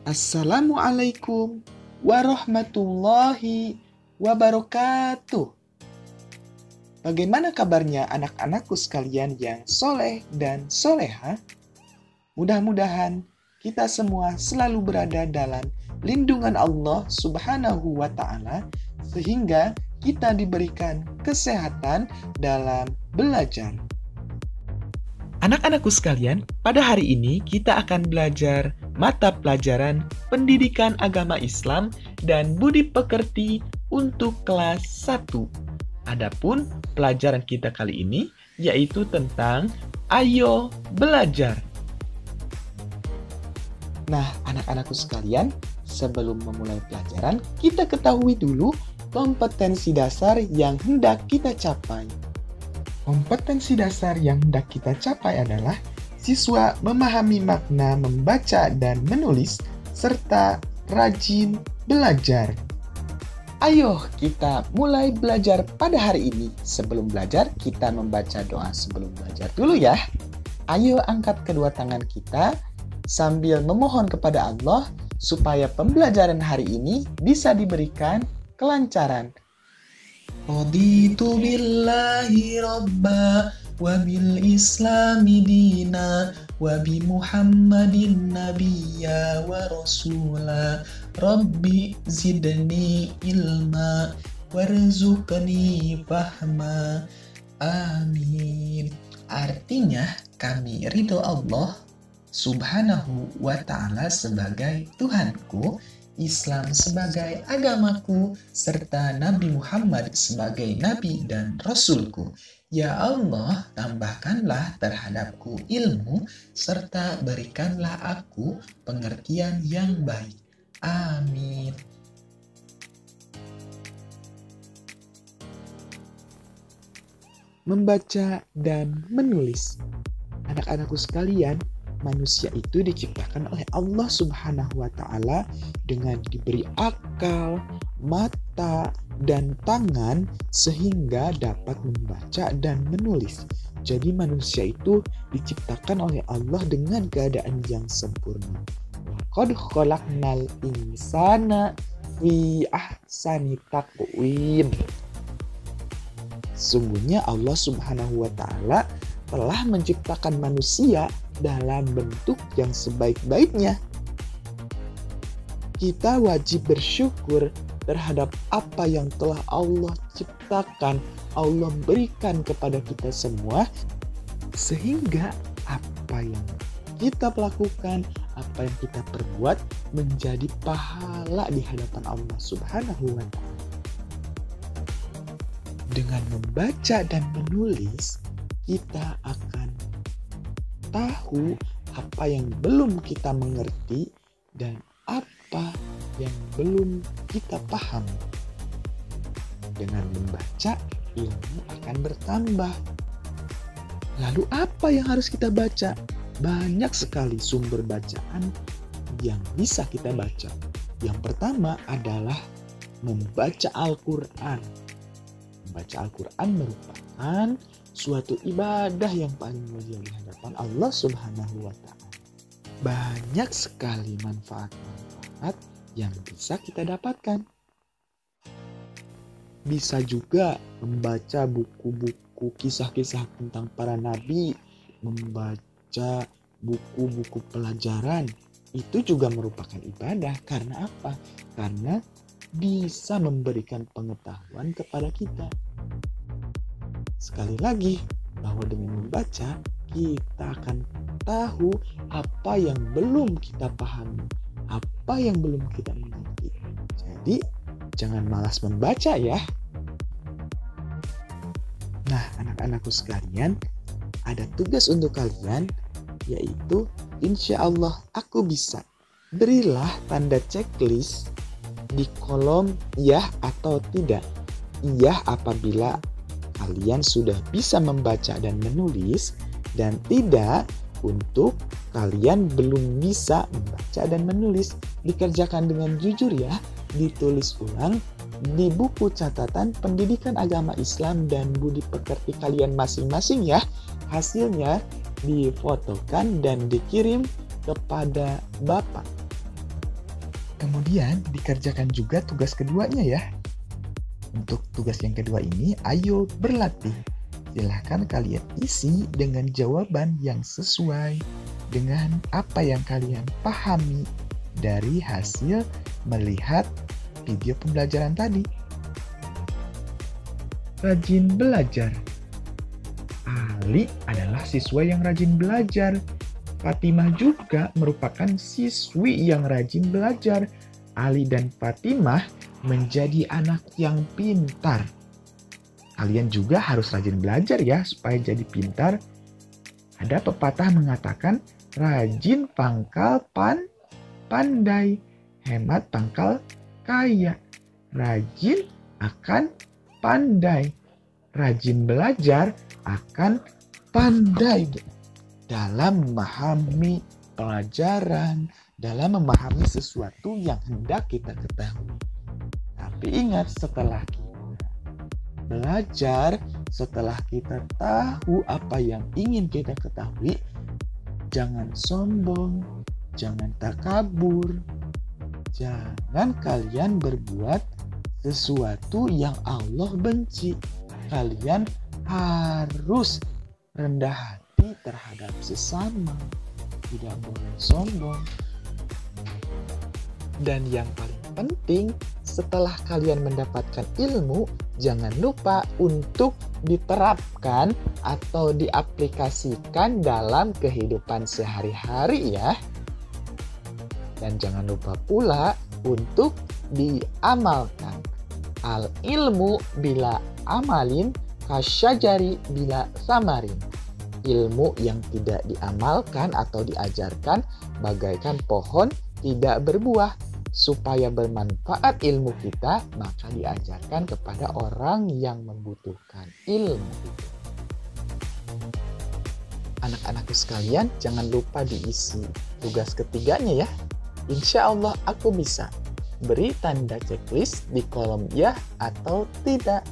Assalamualaikum warahmatullahi wabarakatuh. Bagaimana kabarnya anak-anakku sekalian yang soleh dan soleha? Mudah-mudahan kita semua selalu berada dalam lindungan Allah Subhanahu wa Ta'ala, sehingga kita diberikan kesehatan dalam belajar. Anak-anakku sekalian, pada hari ini kita akan belajar mata pelajaran Pendidikan Agama Islam dan Budi Pekerti untuk kelas 1. Adapun pelajaran kita kali ini yaitu tentang Ayo Belajar. Nah, anak-anakku sekalian, sebelum memulai pelajaran, kita ketahui dulu kompetensi dasar yang hendak kita capai. Kompetensi dasar yang hendak kita capai adalah siswa memahami makna membaca dan menulis, serta rajin belajar. Ayo kita mulai belajar pada hari ini. Sebelum belajar, kita membaca doa sebelum belajar dulu ya. Ayo angkat kedua tangan kita sambil memohon kepada Allah supaya pembelajaran hari ini bisa diberikan kelancaran. Raditu billahi rabba wa bil islami dina wa bi muhammadin nabiyya wa rasula rabbi zidni ilma warzuqni fahma amin. Artinya, kami ridho Allah Subhanahu wa Ta'ala sebagai Tuhanku, Islam sebagai agamaku, serta Nabi Muhammad sebagai Nabi dan Rasulku. Ya Allah, tambahkanlah terhadapku ilmu, serta berikanlah aku pengertian yang baik. Amin. Membaca dan menulis. Anak-anakku sekalian, manusia itu diciptakan oleh Allah Subhanahu wa Ta'ala dengan diberi akal, mata, dan tangan sehingga dapat membaca dan menulis. Jadi manusia itu diciptakan oleh Allah dengan keadaan yang sempurna. Qad khalaqnal insana fi ahsani taqwim. Sungguhnya Allah Subhanahu wa Ta'ala telah menciptakan manusia dalam bentuk yang sebaik-baiknya. Kita wajib bersyukur terhadap apa yang telah Allah ciptakan, Allah berikan kepada kita semua, sehingga apa yang kita lakukan, apa yang kita perbuat menjadi pahala di hadapan Allah Subhanahu wa Ta'ala. Dengan membaca dan menulis, kita akan tahu apa yang belum kita mengerti dan apa yang belum kita paham. Dengan membaca, ilmu akan bertambah. Lalu apa yang harus kita baca? Banyak sekali sumber bacaan yang bisa kita baca. Yang pertama adalah membaca Al-Quran. Membaca Al-Quran merupakan suatu ibadah yang paling mulia di hadapan Allah Subhanahu wa Ta'ala. Banyak sekali manfaat-manfaat yang bisa kita dapatkan. Bisa juga membaca buku-buku kisah-kisah tentang para nabi, membaca buku-buku pelajaran. Itu juga merupakan ibadah. Karena apa? Karena bisa memberikan pengetahuan kepada kita. Sekali lagi, bahwa dengan membaca, kita akan tahu apa yang belum kita pahami, apa yang belum kita mengerti. Jadi, jangan malas membaca ya. Nah, anak-anakku sekalian, ada tugas untuk kalian, yaitu insya Allah aku bisa. Berilah tanda checklist di kolom iya atau tidak. Iya apabila kalian sudah bisa membaca dan menulis, dan tidak untuk kalian belum bisa membaca dan menulis. Dikerjakan dengan jujur ya, ditulis ulang di buku catatan Pendidikan Agama Islam dan Budi Pekerti kalian masing-masing ya. Hasilnya difotokan dan dikirim kepada Bapak. Kemudian dikerjakan juga tugas keduanya ya. Untuk tugas yang kedua ini, ayo berlatih. Silahkan kalian isi dengan jawaban yang sesuai dengan apa yang kalian pahami dari hasil melihat video pembelajaran tadi. Rajin belajar. Ali adalah siswa yang rajin belajar. Fatimah juga merupakan siswi yang rajin belajar. Ali dan Fatimah menjadi anak yang pintar. Kalian juga harus rajin belajar ya supaya jadi pintar. Ada pepatah mengatakan rajin pangkal pandai, hemat pangkal kaya. Rajin akan pandai. Rajin belajar akan pandai dalam memahami pelajaran, dalam memahami sesuatu yang hendak kita ketahui. Tapi ingat, setelah kita belajar, setelah kita tahu apa yang ingin kita ketahui, jangan sombong, jangan takabur, jangan kalian berbuat sesuatu yang Allah benci. Kalian harus rendah hati terhadap sesama, tidak boleh sombong. Dan yang paling penting, setelah kalian mendapatkan ilmu, jangan lupa untuk diterapkan atau diaplikasikan dalam kehidupan sehari-hari ya. Dan jangan lupa pula untuk diamalkan. Al ilmu bila amalin kasyajari bila samarin. Ilmu yang tidak diamalkan atau diajarkan bagaikan pohon tidak berbuah. Supaya bermanfaat ilmu kita, maka diajarkan kepada orang yang membutuhkan ilmu itu. Anak-anakku sekalian, jangan lupa diisi tugas ketiganya ya. Insya Allah aku bisa. Beri tanda checklist di kolom ya atau tidak.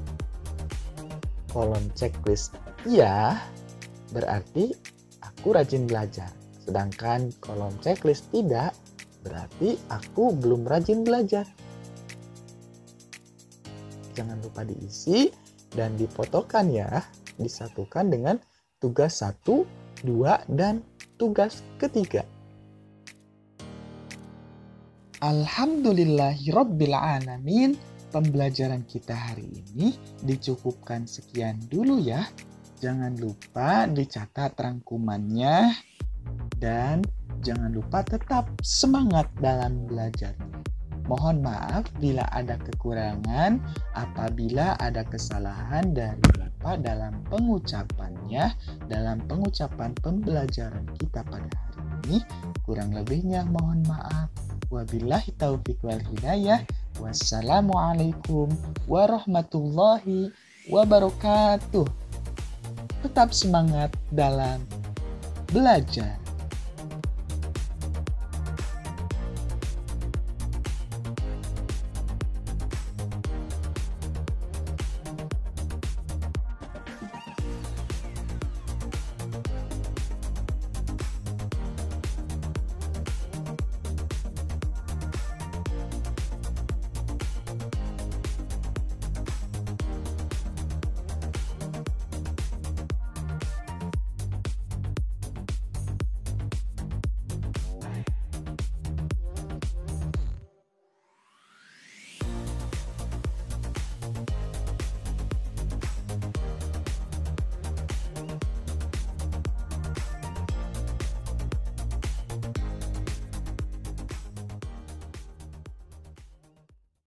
Kolom checklist ya berarti aku rajin belajar. Sedangkan kolom checklist tidak, berarti aku belum rajin belajar. Jangan lupa diisi dan difotokan ya. Disatukan dengan tugas 1, 2, dan tugas ketiga. Alhamdulillahirrabbilalamin. Pembelajaran kita hari ini dicukupkan sekian dulu ya. Jangan lupa dicatat rangkumannya dan jangan lupa tetap semangat dalam belajarnya. Mohon maaf bila ada kekurangan, apabila ada kesalahan dari Bapak dalam pengucapannya, dalam pengucapan pembelajaran kita pada hari ini. Kurang lebihnya mohon maaf. Wabillahi taufiq wal hidayah. Wassalamualaikum warahmatullahi wabarakatuh. Tetap semangat dalam belajar.